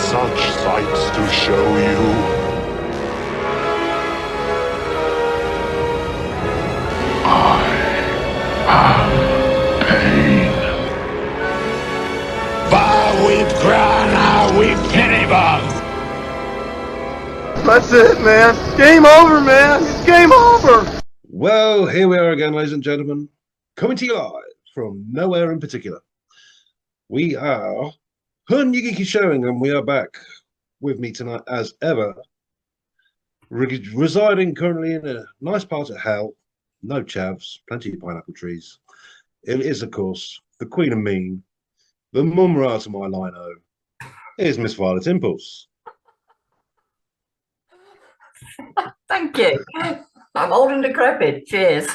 such sights to show you. I am pain. Far with crown, I with Kennybug. That's it, man. Game over, man. It's game over. Well, here we are again, ladies and gentlemen, coming to you live from nowhere in particular. We are Hun Geeky Showing, and we are back with me tonight as ever, residing currently in a nice part of hell, no chavs, plenty of pineapple trees. It is, of course, the Queen of Mean, the mum rat of my lino. Here's Miss Violet Impulse. Thank you. I'm old and decrepit. Cheers.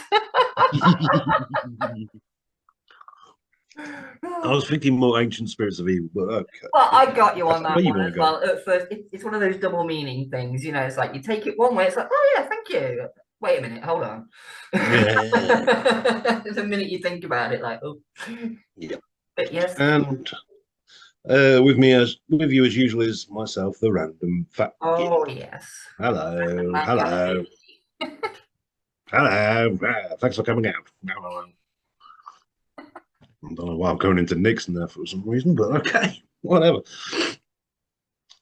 I was thinking more ancient spirits of evil, but okay. Well, I got you on That's that where you one wanna as go. well. At first, it's one of those double meaning things. You know, it's like you take it one way, it's like, oh yeah, thank you. Wait a minute, hold on. Yeah. The minute you think about it, like, oh. Yeah. But yes. And with you as usual is myself, the random fat. Oh git. yes. Hello. Hello. Hello. Thanks for coming out. I don't know why I'm going into Nixon there for some reason, but okay, whatever.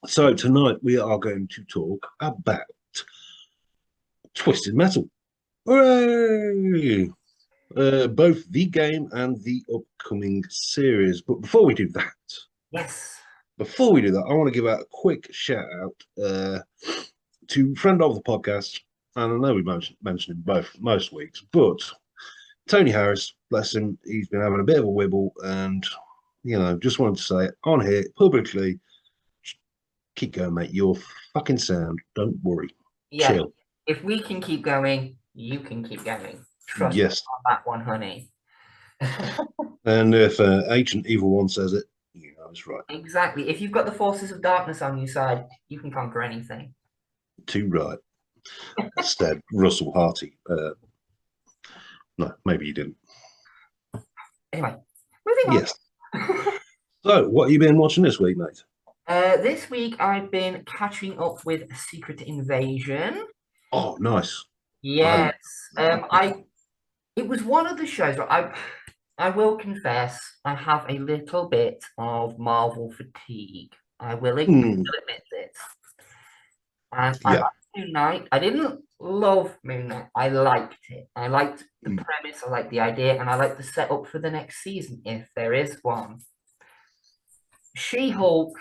So tonight we are going to talk about Twisted Metal. Hooray! Both the game and the upcoming series. But before we do that, Yes. I want to give out a quick shout out to friend of the podcast, and I know we mentioned him most weeks, but Tony Harris, bless him, he's been having a bit of a wibble, and just wanted to say it on here publicly. Keep going, mate. You're fucking sound. Don't worry. Yeah. Chill. If we can keep going, you can keep going. Trust Yes. me on that one, honey. And if Ancient Evil One says it, you know it's right. Exactly. If you've got the forces of darkness on your side, you can conquer anything. Too right. Instead, Russell Harty. No, maybe you didn't. Anyway, moving on. Yes. So, what have you been watching this week, mate? This week I've been catching up with Secret Invasion. Oh, nice. Yes. It was one of the shows where I will confess I have a little bit of Marvel fatigue. I will admit this. And I liked Moon Knight. I didn't love Moon Knight. I liked it. I liked the premise. I liked the idea, and I liked the setup for the next season, if there is one. She-Hulk,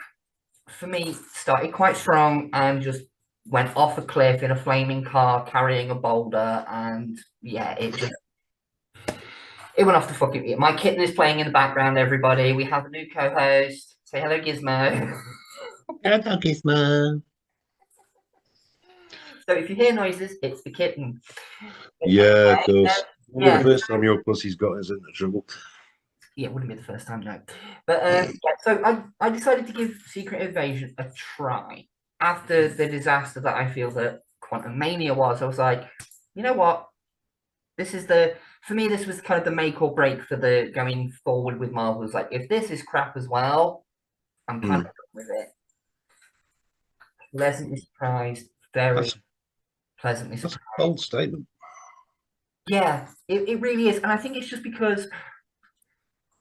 for me, started quite strong and just went off a cliff in a flaming car carrying a boulder, and yeah, it went off the fucking. My kitten is playing in the background. Everybody, we have a new co-host. Say hello, Gizmo. Hello, Gizmo. So if you hear noises, it's the kitten. Yeah, of course. Yeah. The first time your pussy's got us into trouble. Yeah, it wouldn't be the first time, no. But yeah, so I decided to give Secret Invasion a try after the disaster that I feel that Quantum Mania was. I was like, you know what? For me, this was kind of the make or break for the going forward with Marvel. It's like, if this is crap as well, I'm kind of done with it. Pleasantly surprised, very pleasantly surprised. That's a bold statement. Yeah, it really is. And I think it's just because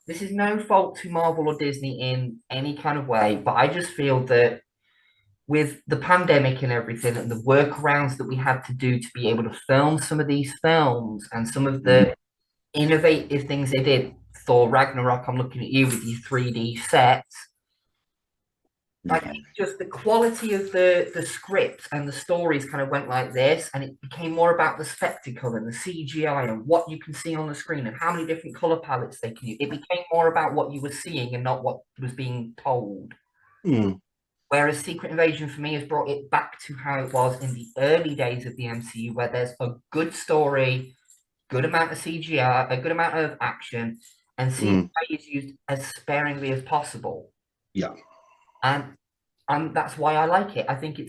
this is no fault to Marvel or Disney in any kind of way, but I just feel that with the pandemic and everything and the workarounds that we had to do to be able to film some of these films and some of the innovative things they did, Thor Ragnarok, I'm looking at you with your 3D sets. Like just the quality of the script and the stories kind of went like this, and it became more about the spectacle and the CGI and what you can see on the screen and how many different color palettes they can use. It became more about what you were seeing and not what was being told. Whereas Secret Invasion for me has brought it back to how it was in the early days of the MCU, where there's a good story, good amount of CGI, a good amount of action, and CGI is used as sparingly as possible. Yeah. And that's why I like it. I think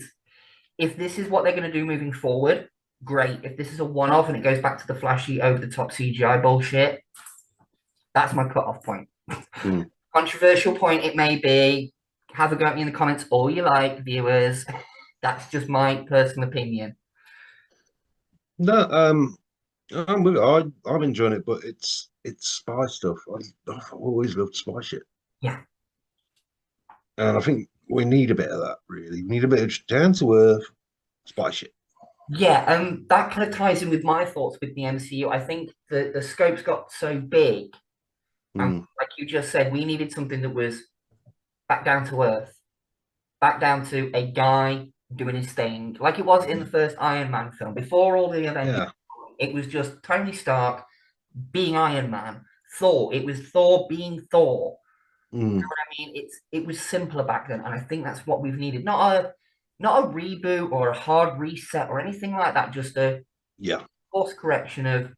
if this is what they're going to do moving forward, great. If this is a one-off and it goes back to the flashy, over-the-top CGI bullshit, that's my cut-off point. Controversial point it may be. have a go at me in the comments all you like, viewers. That's just my personal opinion. No, I'm enjoying it, but it's spy stuff. I've always loved spy shit, Yeah. and I think we need a bit of that. Really, we need a bit of down to earth spy shit. Yeah, that kind of ties in with my thoughts with the MCU. I think the scope's got so big, and Mm, like you just said, we needed something that was back down to earth, back down to a guy doing his thing, like it was in the first Iron Man film. Before all the Avengers, yeah. it was just Tony Stark being Iron Man. Thor, it was Thor being Thor. Mm, I mean, it was simpler back then, and I think that's what we've needed. Not a reboot or a hard reset or anything like that. Just a yeah. course correction of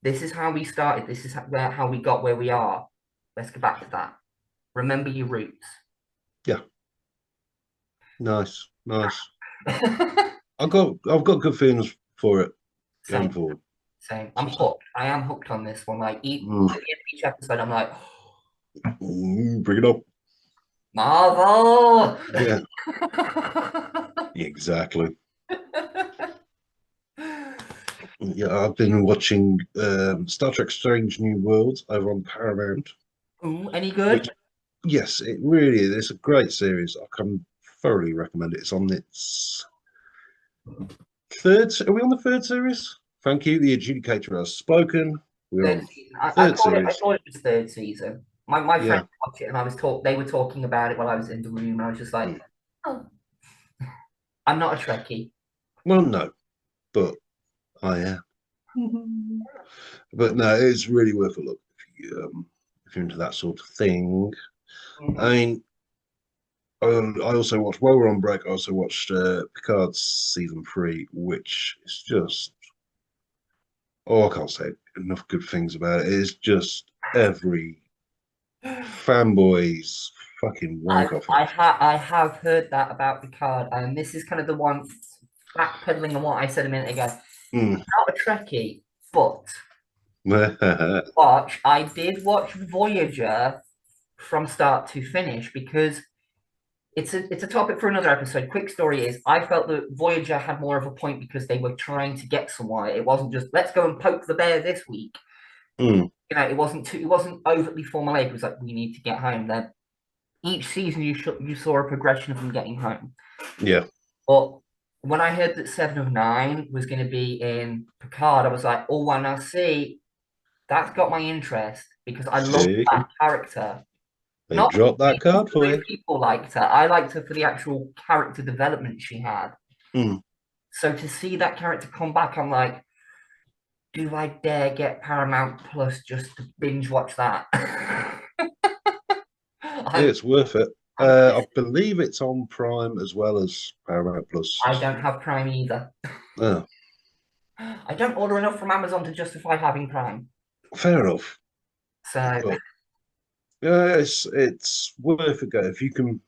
this is how we started. This is how we got where we are. Let's go back to that. Remember your roots. Yeah. Nice. Nice. I've got good feelings for it going Same, forward. same. I'm hooked. I am hooked on this one. Like at the Mm, end of each episode, I'm like, bring it up. Marvel. Yeah, exactly. Yeah, I've been watching Star Trek Strange New Worlds over on Paramount, Ooh, any which, good? yes, it really is. It's a great series. I can thoroughly recommend it. It's on its third. Are we on the third series? Thank you. The adjudicator has spoken. We're Third on season. third I series. thought it was third season. My friend Yeah. watched it and they were talking about it while I was in the room and I was just like, Mm. oh, I'm not a Trekkie. Well, no, but I am. But no, it's really worth a look if you're into that sort of thing. I Mhm. mean, I also watched while we're on break. I also watched Picard's season 3, which is just I can't say enough good things about it. It's just every fanboy's fucking wank off it. I have heard that about Picard, and this is kind of the one backpedaling on what I said a minute ago. Mm. Not a Trekkie, but I did watch Voyager from start to finish because it's a topic for another episode. Quick story is I felt that Voyager had more of a point because they were trying to get somewhere. It wasn't just let's go and poke the bear this week. Mm. It wasn't overtly formulaic. It was like we need to get home. Then each season you saw a progression of them getting home. Yeah. But when I heard that Seven of Nine was going to be in Picard, I was like, oh, well, now see, that's got my interest because I love See, that character. they Not dropped that card for because you. people liked her. I liked her for the actual character development she had. Mm. So to see that character come back, I'm like, do I dare get Paramount Plus just to binge watch that? I'm, It's worth it. I'm I believe it's on Prime as well as Paramount I Plus. don't have Prime either. Oh, I don't order enough from Amazon to justify having Prime. fair enough. So But yeah, it's worth a go if you can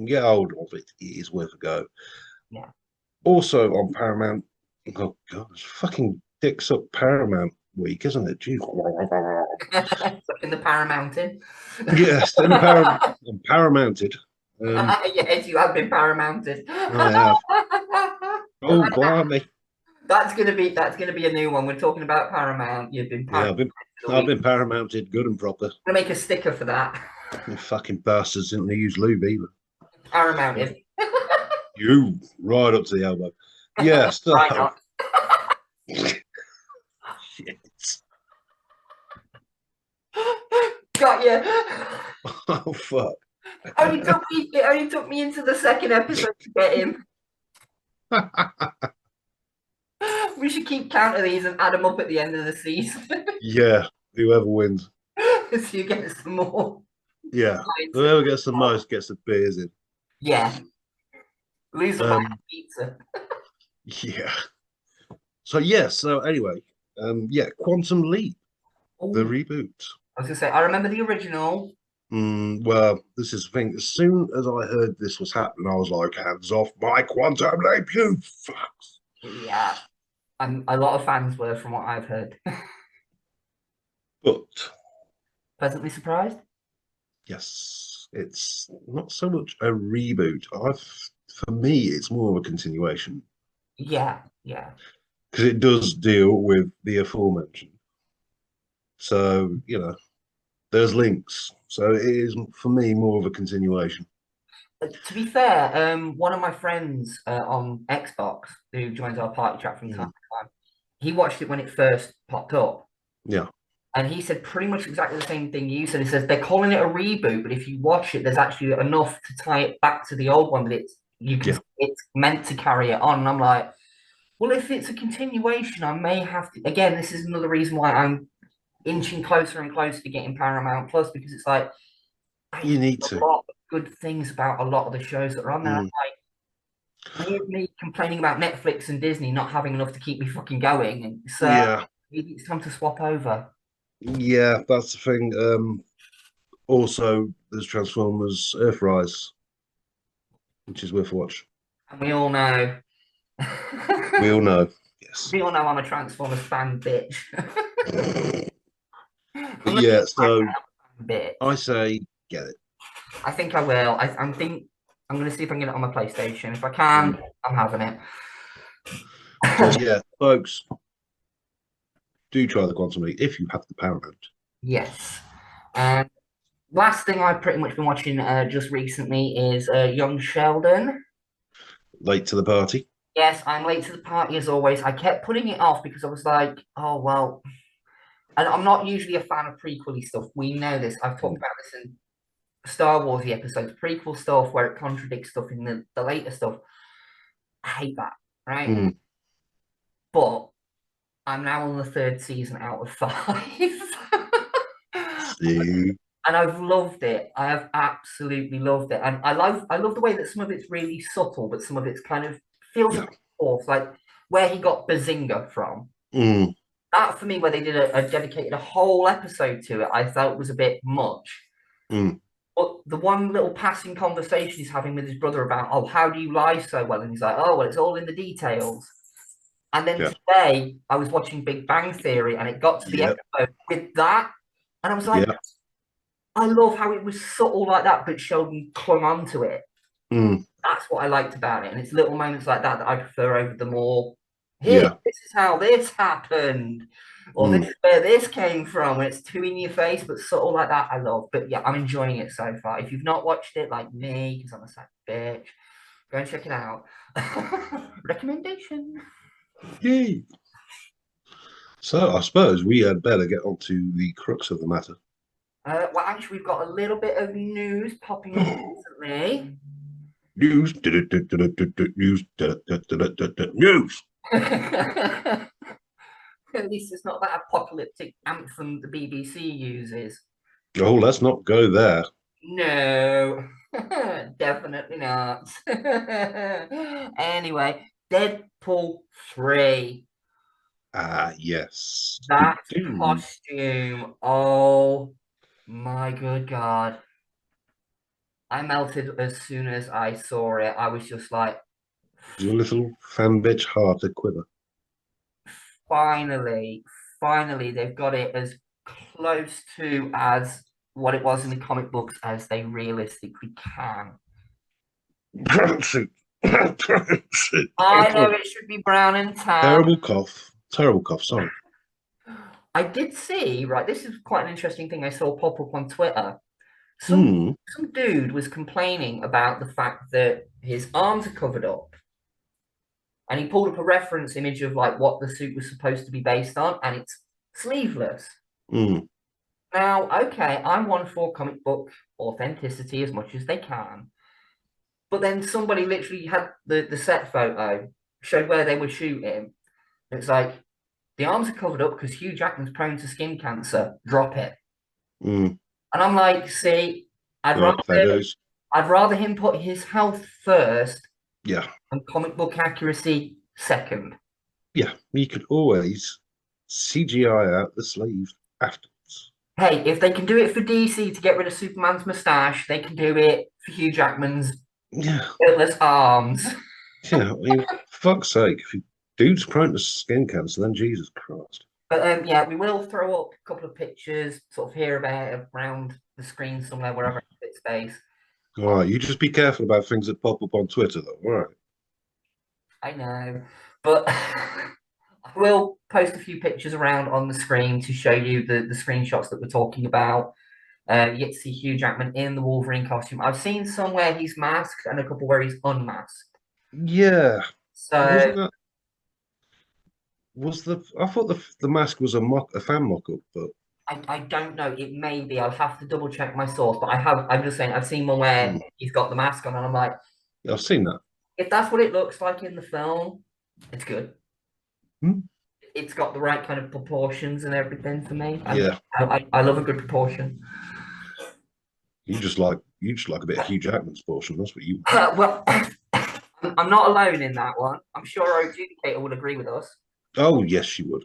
get hold of it. It is worth a go. yeah. Also on Paramount. Oh god, it's fucking dicks up Paramount week, isn't it? Jeez. Stuck in the Paramountain. Yes, I'm paramounted. Yes, you have been Paramounted. I have. Oh, blimey. That's gonna be a new one. We're talking about Paramount. You've been Yeah, Paramounted. I've been paramounted good and proper. I'm gonna make a sticker for that. You fucking bastards didn't use lube either. Paramounted. You right up to the elbow. Yeah, Why so not? shit. Got you. Oh fuck. It only took me into the second episode to get him. We should keep count of these and add them up at the end of the season. Yeah, whoever wins. So you get some more. Yeah. points. Whoever gets the most gets the beers in. Yeah. Lose a pizza. Yeah. So yeah, so anyway, yeah, Quantum Leap, the Oh, reboot. I was gonna say, I remember the original. Well, this is the thing. As soon as I heard this was happening, I was like, hands off my Quantum Leap, you fucks. Yeah. A lot of fans were, from what I've heard. But Pleasantly surprised? yes, It's not so much a reboot. For me, it's more of a continuation Yeah. because it does deal with the aforementioned. So, there's links. So it is, for me, more of a continuation. To be fair, one of my friends on Xbox who joins our party chat from time Mm. to time, he watched it when it first popped up. Yeah. And he said pretty much exactly the same thing you said. He says they're calling it a reboot, but if you watch it, there's actually enough to tie it back to the old one that it's meant to carry it on. And I'm like, well, if it's a continuation, I may have to. Again, this is another reason why I'm inching closer and closer to getting Paramount Plus, because it's like I You hear need a to. lot of good things about a lot of the shows that are on there. Mm. Here's me complaining about Netflix and Disney not having enough to keep me fucking going, and so Yeah. maybe it's time to swap over. Yeah, that's the thing. Also, there's Transformers Earthrise, which is worth a watch. And we all know. We all know. Yes. We all know I'm a Transformers fan, bitch. But I'm yeah, so bitch. I say get it. I think I will. I'm going to see if I can get it on my PlayStation. If I can, I'm having it. So yeah, folks, do try the Quantum Leap if you have the Paramount. Yes. And last thing I've pretty much been watching just recently is Young Sheldon. Late to the party. Yes, I'm late to the party as always. I kept putting it off because I was like, oh, well. And I'm not usually a fan of prequely stuff. We know this. I've talked about this in Star Wars episodes, prequel stuff where it contradicts stuff in the later stuff. I hate that, right? Mm. But I'm now on the third season out of 5. See. And I've loved it. I have absolutely loved it. And I love the way that some of it's really subtle, but some of it's kind of feels a bit off, like where he got Bazinga from. Mm. That for me, where they did dedicated a whole episode to it, I felt was a bit much. Mm. But the one little passing conversation he's having with his brother about, oh, how do you lie so well? And he's like, oh, well, it's all in the details. And then today I was watching Big Bang Theory and it got to the episode with that. And I was like, I love how it was subtle like that, but Sheldon clung on to it. Mm. That's what I liked about it. And it's little moments like that that I prefer over the more, this is how this happened. Or this is where this came from. And it's too in your face, but subtle like that, I love. But yeah, I'm enjoying it so far. If you've not watched it like me, because I'm a sad bitch, go and check it out. Recommendation. Yay. So I suppose we had better get on to the crux of the matter. Well, actually, we've got a little bit of news popping up recently. News. News. At least it's not that apocalyptic anthem the BBC uses. Oh, let's not go there. No, definitely not. Anyway, Deadpool 3. Yes. That costume. Oh my good God. I melted as soon as I saw it. I was just like, Your little fan bitch heart a quiver. finally, they've got it as close to as what it was in the comic books as they realistically can. Brown suit. I know it should be brown and tan. Terrible cough. Terrible cough, sorry. I did see, right, this is quite an interesting thing I saw pop up on Twitter. Some dude was complaining about the fact that his arms are covered up. And he pulled up a reference image of like what the suit was supposed to be based on, and it's sleeveless. Now, okay, I'm one for comic book authenticity as much as they can. But then somebody literally had the set photo, showed where they were shooting. It's like, the arms are covered up because Hugh Jackman's prone to skin cancer. Drop it. And I'm like, see, I'd rather him put his health first. Yeah. And comic book accuracy second. Yeah, you could always CGI out the sleeve afterwards. Hey, if they can do it for DC to get rid of Superman's moustache, they can do it for Hugh Jackman's shirtless arms. Yeah, I mean, for fuck's sake, if dude's prone to skin cancer, then Jesus Christ. But yeah, we will throw up a couple of pictures, sort of here about it, around the screen somewhere, wherever it space. All right, you just be careful about things that pop up on Twitter, though. All right. I know, but I will post a few pictures around on the screen to show you the screenshots that we're talking about. You get to see Hugh Jackman in the Wolverine costume. I've seen some where he's masked and a couple where he's unmasked. Yeah, So wasn't that was the? I thought the mask was a fan mock-up, but I don't know. It may be. I'll have to double check my source, but I'm just saying I've seen one where he's got the mask on, and I'm like, yeah, I've seen that. if that's what it looks like in the film, it's good. Hmm? It's got the right kind of proportions and everything for me. Yeah, I love a good proportion. you just like a bit of Hugh Jackman's portion. That's what you. Well, I'm not alone in that one. I'm sure our adjudicator would agree with us. Oh yes, she would.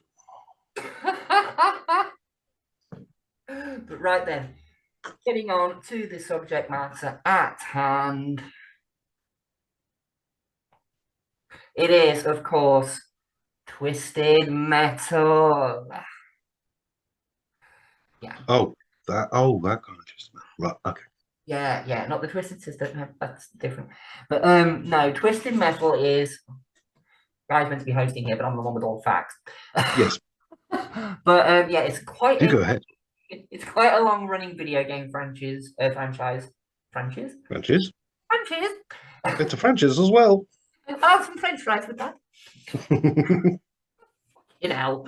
But right then, getting on to the subject matter at hand. It is, of course, Twisted Metal. Yeah. Oh, that kind of just right. Okay. Yeah, not the Twisted Sister. No, that's different. But no, Twisted Metal is guy's meant to be hosting here, but I'm the one with all the facts. Yes, But yeah, do go ahead. it's quite a long running video game franchise. Franchise? Franchise. Franchise. It's a franchise as well. I'll have some French fries with that. You know,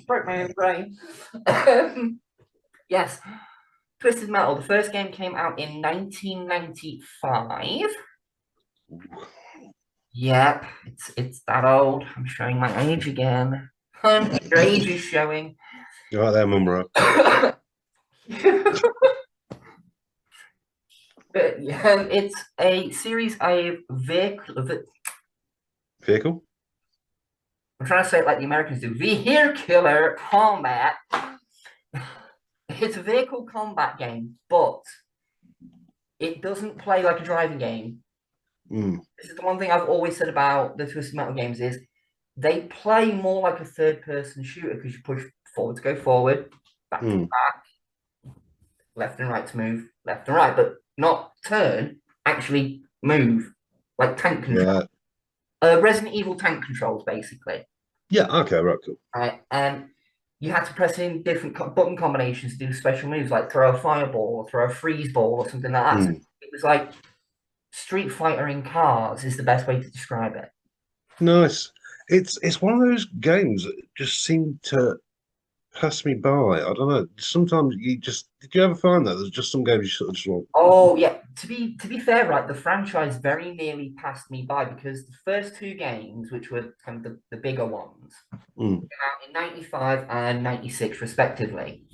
broke my own brain. Yes, Twisted Metal. The first game came out in 1995. Yep, it's that old. I'm showing my age again. Your age is showing. You're right there, Mum. Right. But yeah, it's a series of Vehicle. I'm trying to say it like the Americans do. Vehicular combat. It's a vehicle combat game, but it doesn't play like a driving game. This is the one thing I've always said about the Twisted Metal games is they play more like a third-person shooter because you push forward to go forward, back to back, left and right to move, left and right, but not turn, actually move, like tank control. Resident Evil tank controls, basically. Yeah. Okay. Right. Cool. Right, and you had to press in different button combinations to do special moves, like throw a fireball or throw a freeze ball or something like that. So it was like Street Fighter in cars is the best way to describe it. Nice. It's one of those games that just seem to pass me by. I don't know. Sometimes did you ever find that there's just some games you sort of just want? Oh yeah. To be fair, right, the franchise very nearly passed me by because the first two games, which were kind of the bigger ones, came out in 95 and 96 respectively.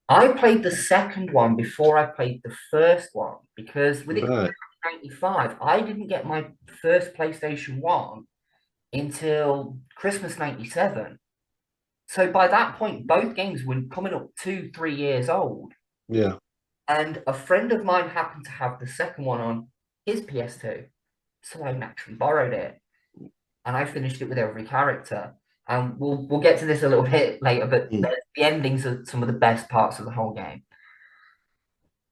I played the second one before I played the first one because with it Right. 95, I didn't get my first PlayStation 1 until Christmas 97. So by that point, both games were coming up 2, 3 years old. Yeah. And a friend of mine happened to have the second one on his PS2. So I naturally borrowed it. And I finished it with every character. And we'll get to this a little bit later, but the endings are some of the best parts of the whole game.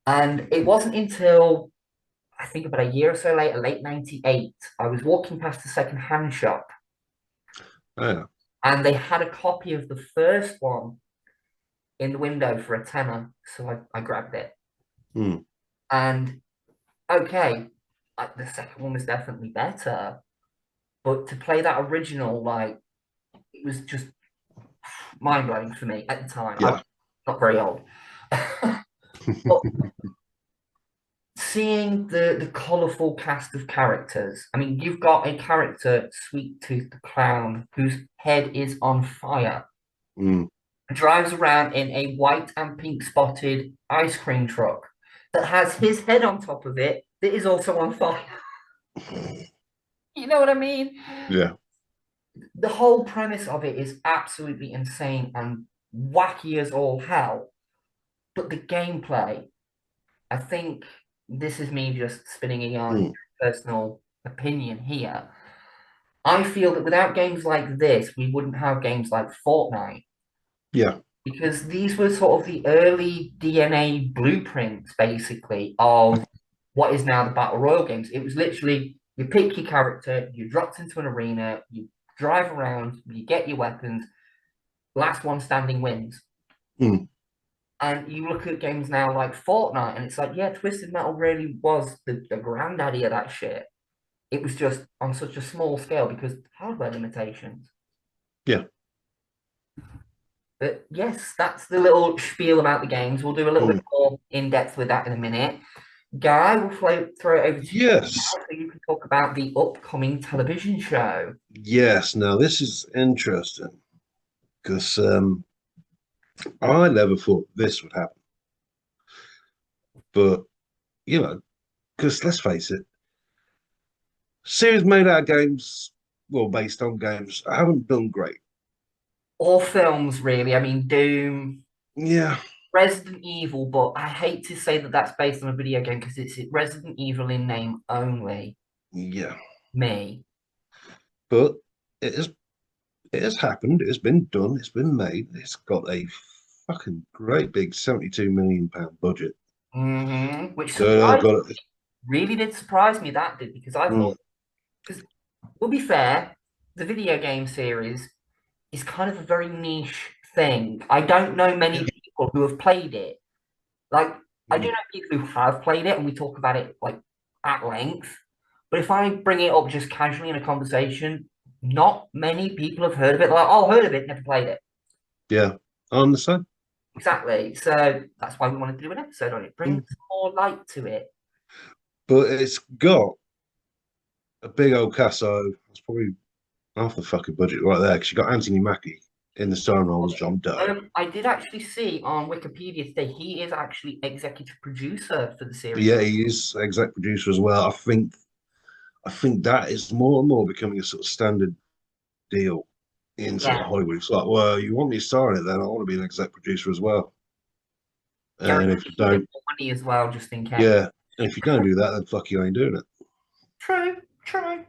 And it wasn't until I think about a year or so later, late 98, I was walking past a second-hand shop Yeah. and they had a copy of the first one in the window for a tenner. So I grabbed it. And okay, the second one was definitely better. But to play that original, like, it was just mind-blowing for me at the time. Yeah. I'm not very old. But seeing the colourful cast of characters, I mean, you've got a character, Sweet Tooth the Clown, whose head is on fire, drives around in a white and pink spotted ice cream truck that has his head on top of it that is also on fire. You know what I mean? Yeah. The whole premise of it is absolutely insane and wacky as all hell. But the gameplay, I think this is me just spinning on personal opinion here. I feel that without games like this, we wouldn't have games like Fortnite. Yeah. because these were sort of the early DNA blueprints, basically, of what is now the Battle Royale games. It was literally you pick your character, you dropped into an arena, you drive around, you get your weapons, last one standing wins. Mm. And you look at games now like Fortnite, and it's like, yeah, Twisted Metal really was the granddaddy of that shit. It was just on such a small scale because hardware limitations. Yeah. But yes, that's the little spiel about the games. We'll do a little bit Mm. more in depth with that in a minute. Guy, we'll throw it over to you now Yes. so you can talk about the upcoming television show. Yes. Now this is interesting because I never thought this would happen, but because let's face it, series made out of games, well, based on games, haven't done great. All films, really. I mean, Doom, Yeah. Resident Evil, but I hate to say that that's based on a video game because it's Resident Evil in name only. Yeah. Me. But it is it has happened. It's been done. It's been made. It's got a fucking great big £72 million budget. Which So they've surprised, got it. really did surprise me, that did, because I Mm, thought, because we'll be fair, the video game series is kind of a very niche thing. I don't know yeah, many people who have played it. Like, I do mm, know people who have played it, and we talk about it like at length. But if I bring it up just casually in a conversation, not many people have heard of it. Like, oh, heard of it, never played it. yeah, I understand. Exactly. So that's why we wanted to do an episode on it. Bring Mm. some more light to it. But it's got a big old cast, so it's probably half the fucking budget right there. Because you got Anthony Mackie in the starring role as John Doe. I did actually see on Wikipedia today he is actually executive producer for the series. Yeah, he is exec producer as well. I think that is more and more becoming a sort of standard deal in sort of Yeah, Hollywood. It's like, well, you want me to star in it, then I want to be an exec producer as well. And if you guaranteed a bit don't, more money as well, just in case. yeah, and if you don't do that, then fuck you, ain't doing it. True, true.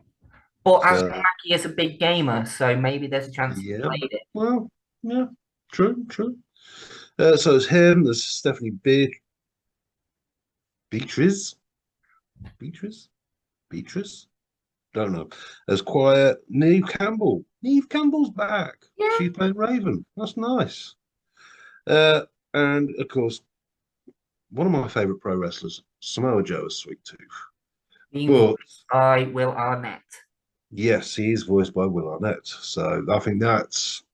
But Anthony So Mackie is a big gamer, so maybe there's a chance he yeah, played it. well, yeah, true, true. So it's him. There's Stephanie Beatrice, Beatrice, Beatrice. Don't know. There's Quiet Neve Campbell. Neve Campbell's back. Yeah, She's playing Raven. That's nice. Uh, and of course, one of my favorite pro wrestlers, Samoa Joe, is Sweet Tooth. being But voiced by Will Arnett. yes, he is voiced by Will Arnett. So I think that's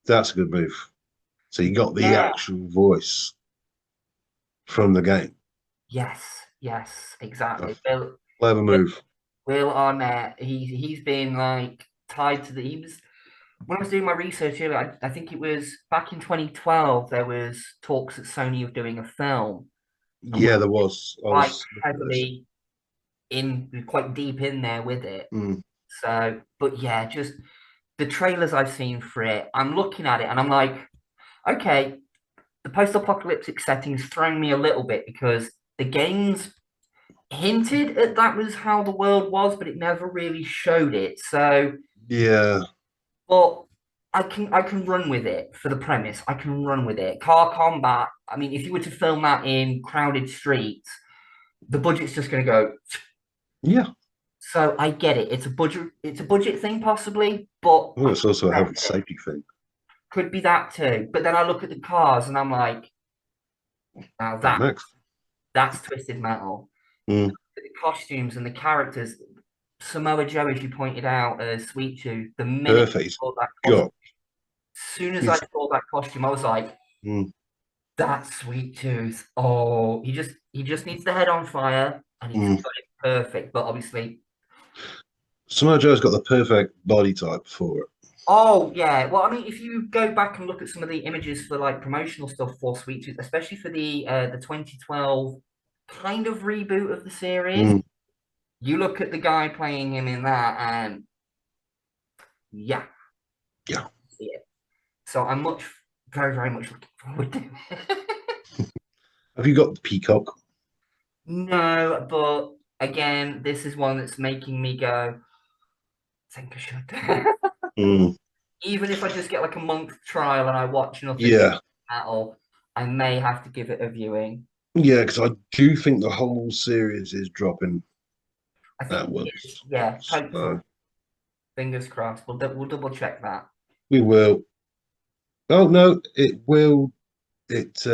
a good move. So you got the Yeah. actual voice from the game. Yes, yes, exactly. A clever move. Will Arnett, he's been like tied to the he was when I was doing my research earlier, I think it was back in 2012, there was talks that Sony of doing a film and Yeah, there was. I quite was looking at this. heavily quite deep in there with it. Mm, So, but yeah, just the trailers I've seen for it, I'm looking at it and I'm like, okay, the post-apocalyptic setting's thrown me a little bit because the games hinted at that was how the world was, but it never really showed it. So, yeah, but I can run with it for the premise. I can run with it. Car combat. I mean, if you were to film that in crowded streets, the budget's just going to go. yeah. So I get it. It's a budget. It's a budget thing, possibly, but Well, I it's also a health and accept it. safety thing. Could be that too. But then I look at the cars and I'm like, now Mad Max. that's Twisted Metal. Mm, The costumes and the characters. Samoa Joe, as you pointed out, Sweet Tooth. The minute I perfect. saw that costume, God, as soon as I he's saw that costume, I was like, mm, that's Sweet Tooth. Oh, he just needs the head on fire, and he's mm. got it perfect. But obviously, Samoa Joe's got the perfect body type for it. oh yeah. Well, I mean, if you go back and look at some of the images for like promotional stuff for Sweet Tooth, especially for the 2012 kind of reboot of the series, Mm, you look at the guy playing him in that, and yeah, yeah. see it. So I'm very, very much looking forward to it. Have you got the Peacock? No, but again, this is one that's making me go, I think I should. Mm. even if I just get like a month trial and I watch nothing Yeah, at all, I may have to give it a viewing. yeah, because I do think the whole series is dropping I at think it is, once. yeah, hopefully. So Fingers crossed. We'll double check that. we will. Oh no, it will. It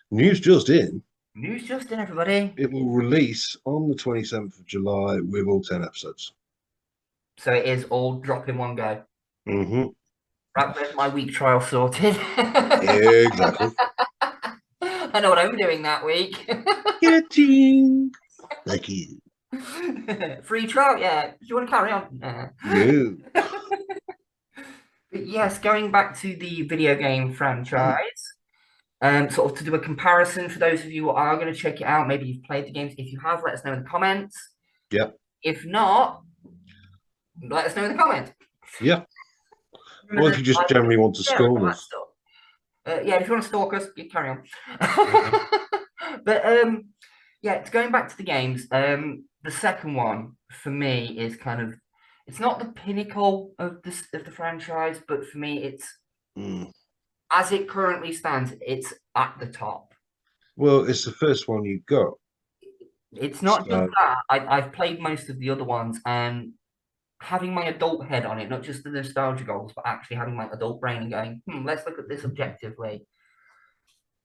news just in. News just in, everybody. It will release on the 27th of July with all 10 episodes. So it is all drop in one go. Mm-hmm. Right, there's my week trial sorted. Exactly. I know what I'm doing that week. Getting like you. Free trial, yeah. Do you want to carry on? No. But yes, going back to the video game franchise, sort of to do a comparison for those of you who are going to check it out. Maybe you've played the games. If you have, let us know in the comments. Yep. If not, let us know in the comments. Yeah. Or if you just generally want to scorn us. Yeah, if you want to stalk us, you carry on. But yeah, going back to the games, the second one for me is kind of, it's not the pinnacle of the franchise, but for me it's as it currently stands, it's at the top. Well, it's the first one you got. It's not just So, that. I've played most of the other ones, and having my adult head on it, not just the nostalgia goals, but actually having my adult brain and going, let's look at this objectively.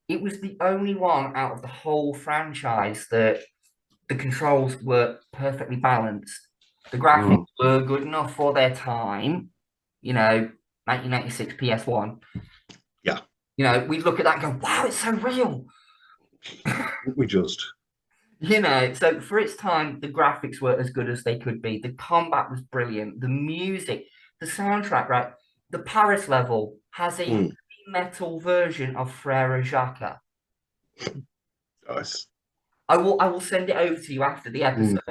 It was the only one out of the whole franchise that the controls were perfectly balanced. The graphics were good enough for their time, 1996 PS1. yeah, We look at that and go, wow, it's so real. we just. So for its time, the graphics were as good as they could be. The combat was brilliant. The music, the soundtrack, right? The Paris level has a heavy metal version of Frere Jacques. Nice. I will send it over to you after the episode.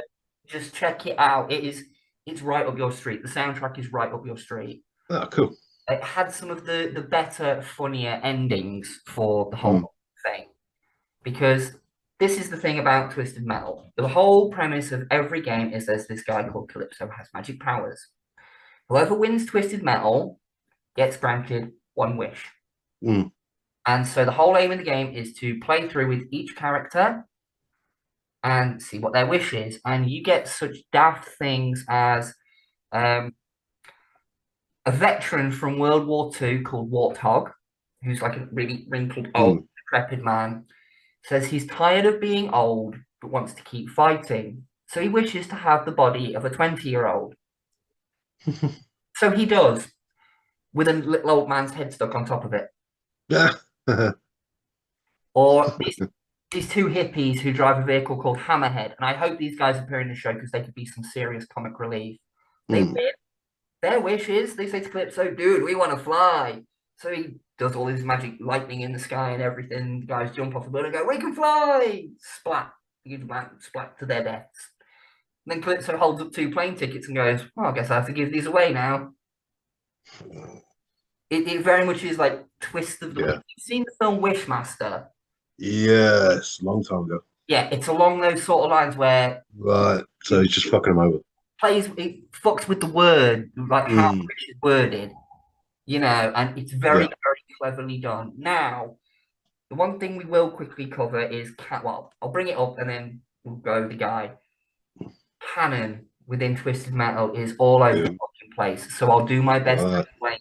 Just check it out. It's right up your street. The soundtrack is right up your street. Oh, cool. It had some of the better, funnier endings for the whole thing. Because this is the thing about Twisted Metal. The whole premise of every game is there's this guy called Calypso who has magic powers. Whoever wins Twisted Metal gets granted one wish. And so the whole aim of the game is to play through with each character and see what their wish is. And you get such daft things as a veteran from World War II called Warthog, who's like a really wrinkled, old, decrepit man, says he's tired of being old but wants to keep fighting. So he wishes to have the body of a 20-year-old. So he does, with a little old man's head stuck on top of it. Or these two hippies who drive a vehicle called Hammerhead. And I hope these guys appear in the show because they could be some serious comic relief. They win. Their wish is, they say to Calypso, dude, we want to fly. So he does all his magic lightning in the sky and everything. The guys jump off the bird and go, we can fly! Splat. Splat to their deaths. And then Calypso holds up 2 plane tickets and goes, well, I guess I have to give these away now. It very much is like twist of the You've seen the film Wishmaster? Yes, long time ago. Yeah, it's along those sort of lines where right. So he's just fucking him over. It fucks with the word, like how wish is worded, and it's very, very cleverly done. Now, the one thing we will quickly cover is I'll bring it up and then we'll go the guy. Canon within Twisted Metal is all over the fucking place, so I'll do my best to explain.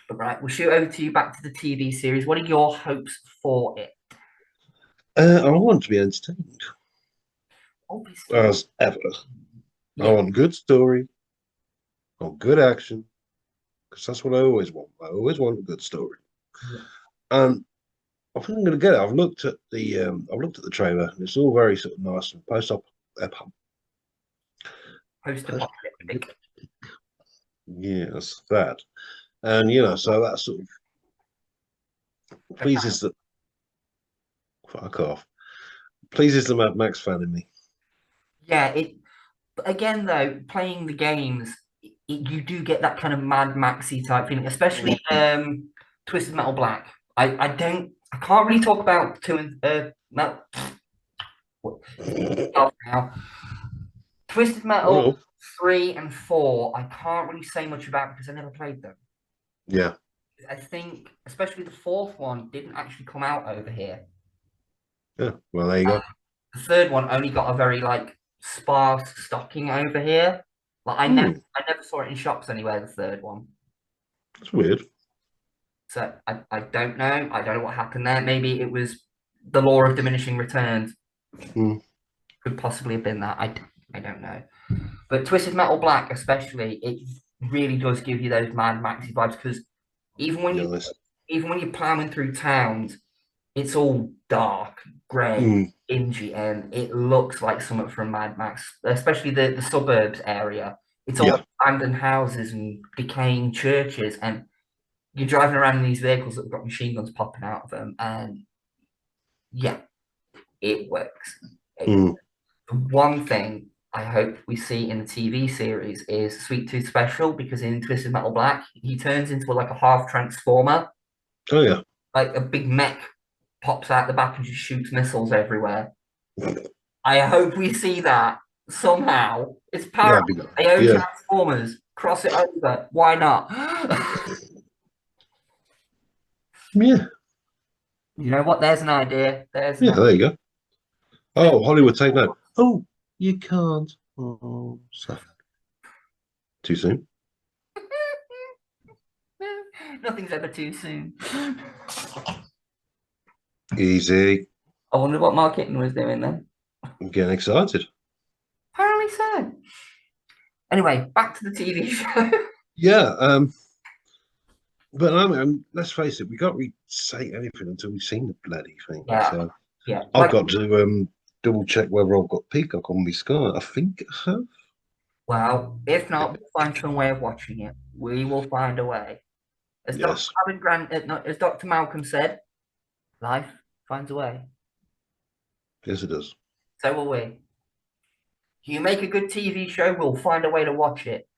But right, we'll shoot over to you back to the TV series. What are your hopes for it? I want to be entertained. Obviously. As ever. I want good story. I want good action. Because that's what I always want. I always want a good story. And I think I'm going to get it. I've looked at the trailer, and it's all very sort of nice and post-apocalyptic. Yes, that. And so that sort of pleases the fuck off. Pleases the Mad Max fan in me. Yeah, again though, playing the games, you do get that kind of Mad Maxy type feeling, especially Twisted Metal Black. I can't really talk about now. Twisted Metal 3 and 4, I can't really say much about because I never played them. Yeah. I think, especially the fourth one, didn't actually come out over here. Yeah. Well, there you go. The third one only got a very like sparse stocking over here. Like I never saw it in shops anywhere. The third one. That's weird. So I don't know. I don't know what happened there. Maybe it was the law of diminishing returns. Could possibly have been that. I don't know. But Twisted Metal Black, especially, it really does give you those Mad Maxy vibes because even when you're plowing through towns, it's all dark, grey, dingy, and it looks like something from Mad Max, especially the suburbs area. It's all abandoned houses and decaying churches, and you're driving around in these vehicles that have got machine guns popping out of them, and yeah, it works. One thing I hope we see in the TV series is Sweet Tooth Special, because in Twisted Metal Black, he turns into like a half transformer. Oh yeah. Like a big mech pops out the back and just shoots missiles everywhere. I hope we see that somehow. It's power. They own Transformers. Cross it over. Why not? Yeah. You know what? There's an idea. There's there you go. Oh, Hollywood, take note. Oh, you can't. Oh, sad. Too soon. Nothing's ever too soon. Easy. I wonder what Mark Hitton was doing then. I'm getting excited. Apparently so. Anyway, back to the TV show. Yeah. But I mean, let's face it, we can't really say anything until we've seen the bloody thing. Yeah. So Yeah. I've got to double check whether I've got Peacock on my Sky. I think I have. Well, if not, we'll find some way of watching it. We will find a way. As as Dr. Malcolm said, life finds a way. Yes, it does. So will we. If you make a good TV show, we'll find a way to watch it.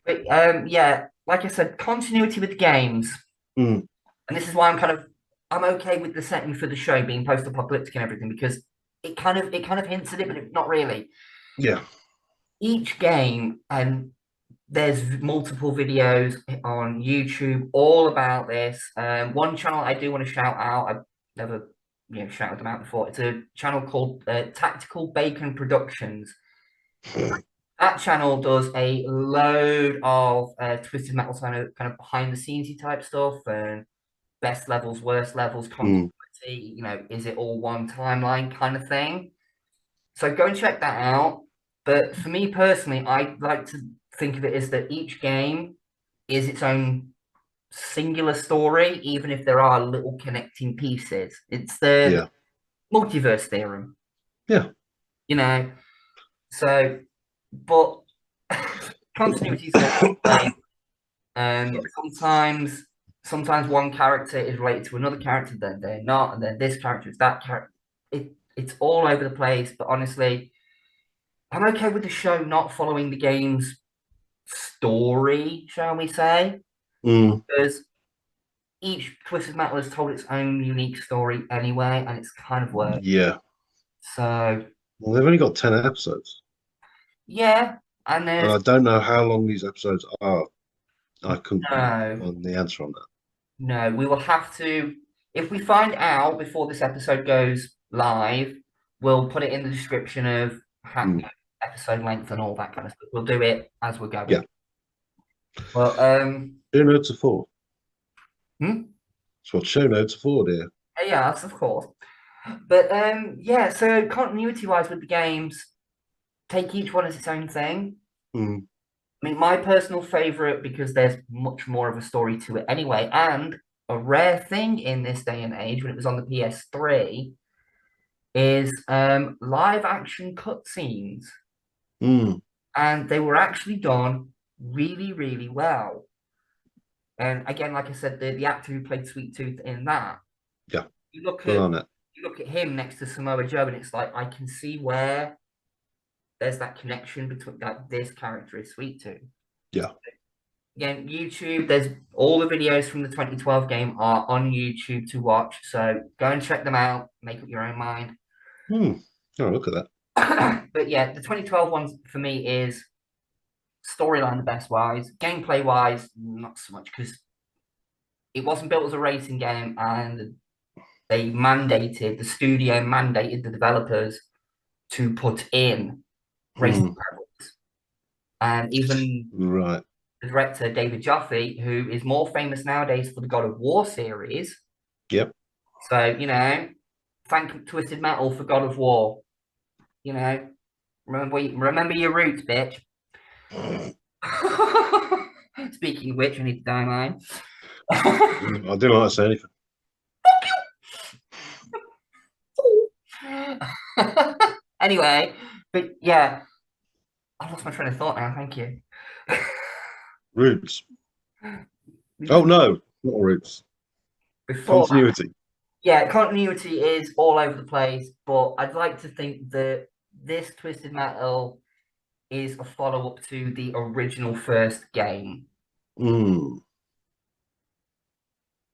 But yeah, like I said, continuity with the games. And this is why I'm okay with the setting for the show being post-apocalyptic and everything, because it kind of hints at it, but not really. Yeah. Each game, and there's multiple videos on YouTube all about this. One channel I do want to shout out, I've never shouted them out before. It's a channel called Tactical Bacon Productions. That channel does a load of Twisted Metal kind of behind the scenes type stuff and best levels, worst levels, continuity, is it all one timeline kind of thing. So go and check that out. But for me personally, I like to think of it as that each game is its own singular story, even if there are little connecting pieces. It's the multiverse theorem. Yeah. So, but continuity is all play. Sometimes one character is related to another character, then they're not, and then this character is that character. It's all over the place, but honestly, I'm okay with the show not following the game's story, shall we say? Because each Twisted Metal has told its own unique story anyway, and it's kind of worked. Yeah. So. Well, they've only got 10 episodes. Yeah, and I don't know how long these episodes are. I couldn't find the answer on that. No, we will have to. If we find out before this episode goes live, we'll put it in the description of episode length and all that kind of stuff. We'll do it as we're going. Yeah. Well, show notes are for. That's what show notes are for, dear. Yes, of course. But yeah, so continuity-wise with the games, take each one as its own thing. I mean, my personal favorite, because there's much more of a story to it anyway, and a rare thing in this day and age when it was on the PS3, is live action cutscenes. And they were actually done really, really well. And again, like I said, the actor who played Sweet Tooth in that, you look at him next to Samoa Joe, and it's like I can see where there's that connection between this character is Sweet Tooth. Yeah. Again, YouTube, there's all the videos from the 2012 game are on YouTube to watch. So go and check them out. Make up your own mind. Oh, look at that. But yeah, the 2012 ones for me is storyline the best wise, gameplay wise, not so much because it wasn't built as a racing game, and the studio mandated the developers to put in racing levels. And even Right. the director, David Jaffe, who is more famous nowadays for the God of War series. Yep. So, thank Twisted Metal for God of War. Remember your roots, bitch. Speaking of which, I need to dye mine. I didn't like to say anything. Anyway, but yeah, I lost my train of thought now. Thank you. Roots. Oh no, not roots. Before Continuity. yeah, continuity is all over the place, but I'd like to think that this Twisted Metal is a follow-up to the original first game.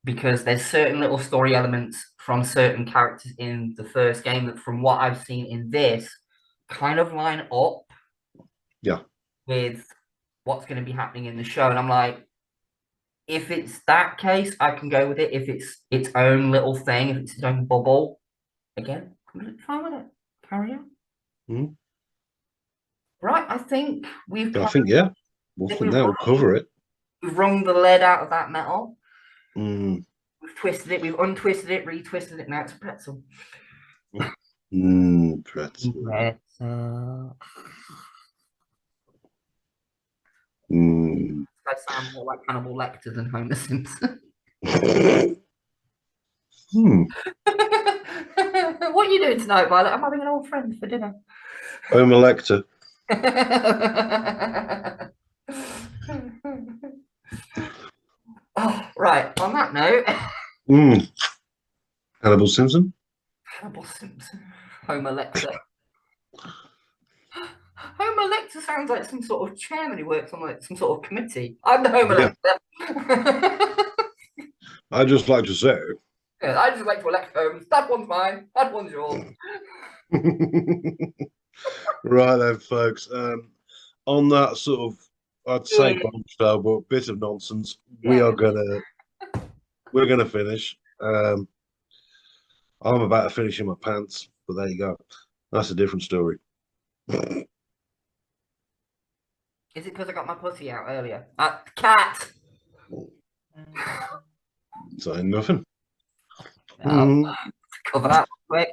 Because there's certain little story elements from certain characters in the first game that, from what I've seen in this, kind of line up with what's going to be happening in the show. And I'm like, if it's that case, I can go with it. If it's its own little thing, if it's its own bubble, again, completely fine with it. Carry on. Right, I think we've I think that will cover it. We've wrung the lead out of that metal. We've twisted it, we've untwisted it, retwisted it. Now it's a pretzel. Pretzel. I sound more like Hannibal Lecter than Homer Simpson. What are you doing tonight, Violet? I'm having an old friend for dinner. Homer Lecter. Oh, right. On that note, Hannibal Simpson. Hannibal Simpson. Homer Lecter. Homer Lecter sounds like some sort of chairman who works on like some sort of committee. I'm the Homer Lecter. I just like to say. Yeah, I just like to elect homes. That one's mine. That one's yours. Right then, folks. On that sort of, I'd say bombshell, but bit of nonsense. We're gonna finish. I'm about to finish in my pants, but there you go. That's a different story. Is it because I got my pussy out earlier? Cat. Saying nothing. Cover that quick.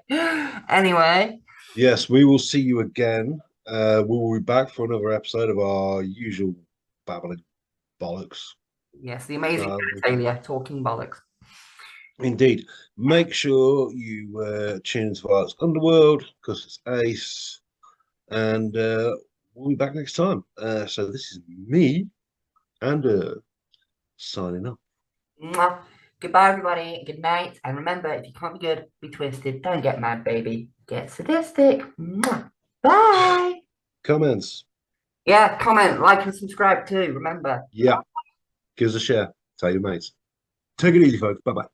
Anyway. Yes, we will see you again. We will be back for another episode of our usual babbling bollocks. Yes, the amazing failure talking bollocks. Indeed. Make sure you tune into Violet's Underworld because it's ace. And we'll be back next time. So this is me and signing off. Mwah. Goodbye, everybody. Good night. And remember, if you can't be good, be twisted. Don't get mad, baby. Get sadistic. Mwah. Bye. Comments. Yeah, comment, like, and subscribe too. Remember. Yeah. Give us a share. Tell your mates. Take it easy, folks. Bye-bye.